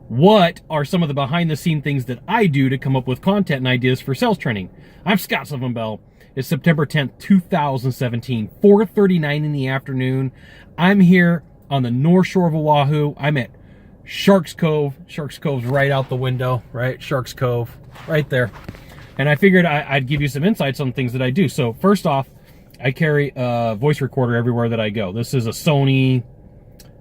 what are some of the behind the scene things that I do to come up with content and ideas for sales training. I'm Scott Sylvan Bell. It's September 10th, 2017, 4:39 in the afternoon. I'm here on the North Shore of Oahu. I'm at Sharks Cove. Sharks Cove's right out the window, right? Sharks Cove, right there. And I figured I'd give you some insights on things that I do. So first off, I carry a voice recorder everywhere that I go. This is a Sony,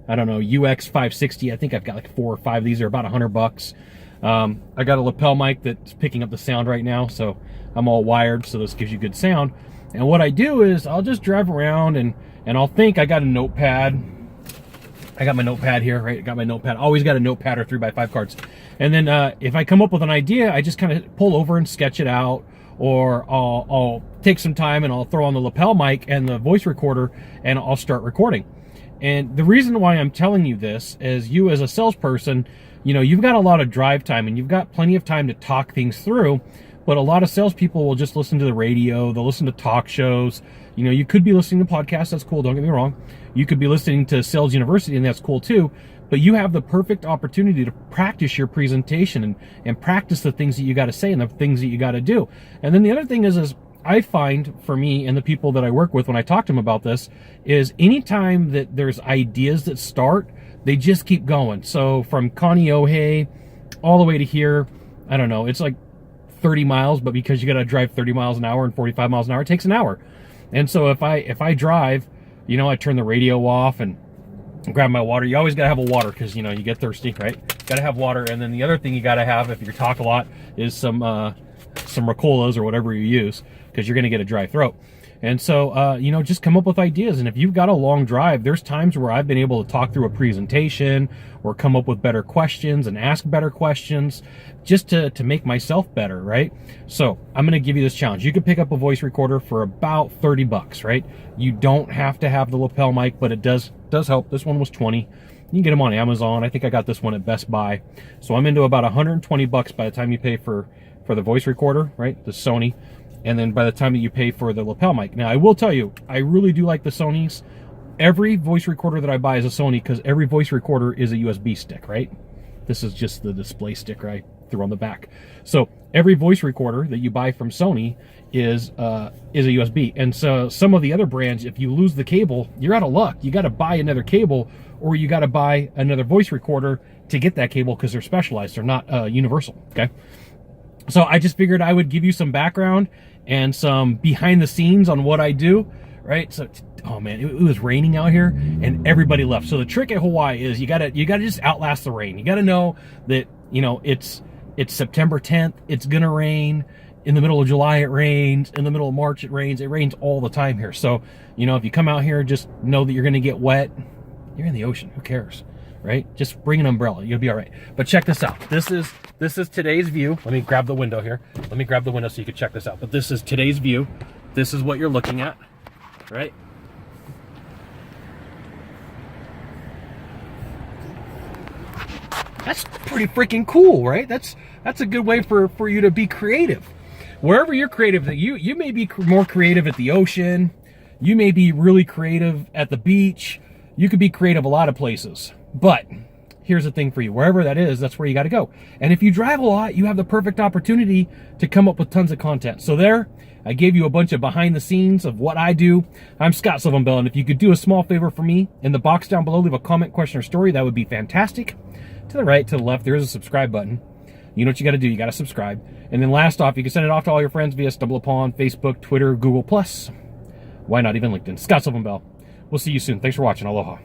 I don't know, UX560. I think I've got like 4 or 5. These are about $100. I got a lapel mic that's picking up the sound right now, so I'm all wired, so this gives you good sound. And what I do is I'll just drive around and I'll think. I got a notepad. I got my notepad here, right? I got my notepad. Always got a notepad or 3x5 cards. And then if I come up with an idea, I just kind of pull over and sketch it out, or I'll take some time and I'll throw on the lapel mic and the voice recorder and I'll start recording. And the reason why I'm telling you this is, you as a salesperson, you know, you've got a lot of drive time and you've got plenty of time to talk things through, but a lot of salespeople will just listen to the radio, they'll listen to talk shows. You know, you could be listening to podcasts, that's cool, don't get me wrong. You could be listening to Sales University, and that's cool too, but you have the perfect opportunity to practice your presentation and practice the things that you got to say and the things that you got to do. And then the other thing is I find, for me and the people that I work with when I talk to them about this, is anytime that there's ideas that start, they just keep going. So from Kaneohe all the way to here, I don't know, it's like 30 miles, but because you got to drive 30 miles an hour and 45 miles an hour, it takes an hour. And so if I drive, you know, I turn the radio off and grab my water. You always got to have a water because, you know, you get thirsty, right? Got to have water. And then the other thing you got to have, if you talk a lot, is some Ricolas or whatever you use, because you're going to get a dry throat. And so, you know, just come up with ideas. And if you've got a long drive, there's times where I've been able to talk through a presentation or come up with better questions and ask better questions just to make myself better, right? So I'm going to give you this challenge. You can pick up a voice recorder for about $30, right? You don't have to have the lapel mic, but it does help. This one was $20. You can get them on Amazon. I think I got this one at Best Buy. So I'm into about $120 by the time you pay for the voice recorder, right? The Sony. And then by the time that you pay for the lapel mic. Now, I will tell you, I really do like the Sonys. Every voice recorder that I buy is a Sony, because every voice recorder is a USB stick, right? This is just the display stick I threw on the back. So every voice recorder that you buy from Sony is a USB. And so some of the other brands, if you lose the cable, you're out of luck. You got to buy another cable, or you got to buy another voice recorder to get that cable, because they're specialized. They're not universal, okay? So I just figured I would give you some background and some behind the scenes on what I do, right? So, oh man, it was raining out here and everybody left. So the trick at Hawaii is you gotta just outlast the rain. You gotta know that, you know, it's September 10th, it's gonna rain. In the middle of July, it rains. In the middle of March, it rains. It rains all the time here. So, you know, if you come out here, just know that you're gonna get wet. You're in the ocean, who cares? Right? Just bring an umbrella. You'll be all right. But check this out. This is today's view. Let me grab the window here. Let me grab the window so you can check this out. But this is today's view. This is what you're looking at, right? That's pretty freaking cool, right? That's a good way for you to be creative. Wherever you're creative, that you may be more creative at the ocean. You may be really creative at the beach. You could be creative a lot of places. But here's the thing for you. Wherever that is, that's where you got to go. And if you drive a lot, you have the perfect opportunity to come up with tons of content. So there, I gave you a bunch of behind the scenes of what I do. I'm Scott Sylvan Bell, and if you could do a small favor for me, in the box down below, leave a comment, question, or story. That would be fantastic. To the right, to the left, there is a subscribe button. You know what you got to do. You got to subscribe. And then last off, you can send it off to all your friends via StumbleUpon, Facebook, Twitter, Google+. Why not even LinkedIn? Scott Sylvan Bell. We'll see you soon. Thanks for watching. Aloha.